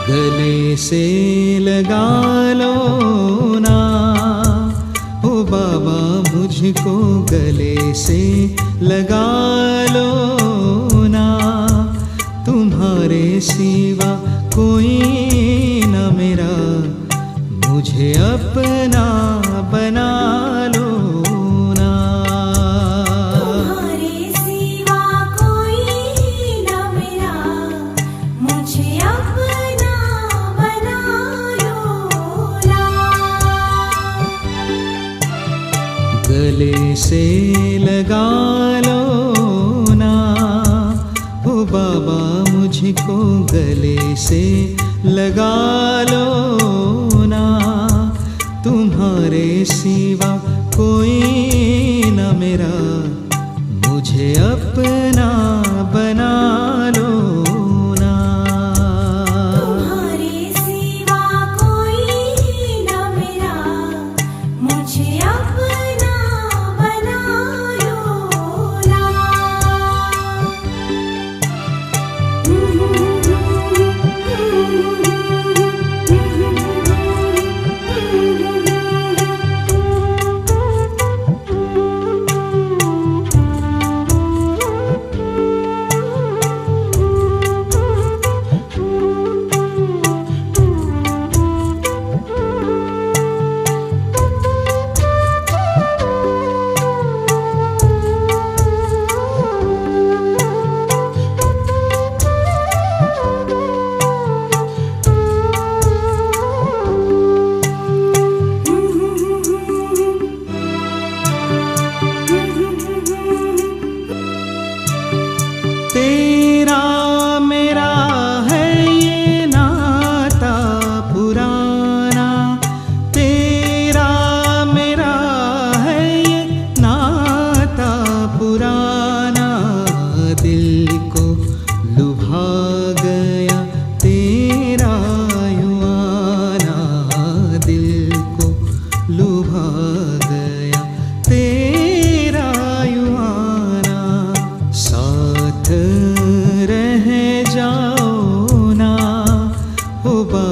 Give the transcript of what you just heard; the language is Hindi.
गले से लगा लो ना ओ बाबा, मुझको गले से लगा लो ना। तुम्हारे सिवा कोई न मेरा, मुझे अपना बना लो ना। तुम्हारे सिवा कोई न मेरा, मुझे अपना बना लो ना। गले से लगा लो ना ओ बाबा, मुझको गले से लगा लो ना। तुम्हारे सिवा कोई न मेरा, मुझे अपना बना लो ना। तुम्हारे सिवा कोई न मेरा, मुझे अपना बना लो ना। तेरा मेरा है ये नाता पुराना, तेरा मेरा है ये नाता पुराना। दिल को लुभा गया तेरा यूं आना, दिल को लुभा गया तेरा यूं आना। साथ रह जाओ ना ओ बाबा,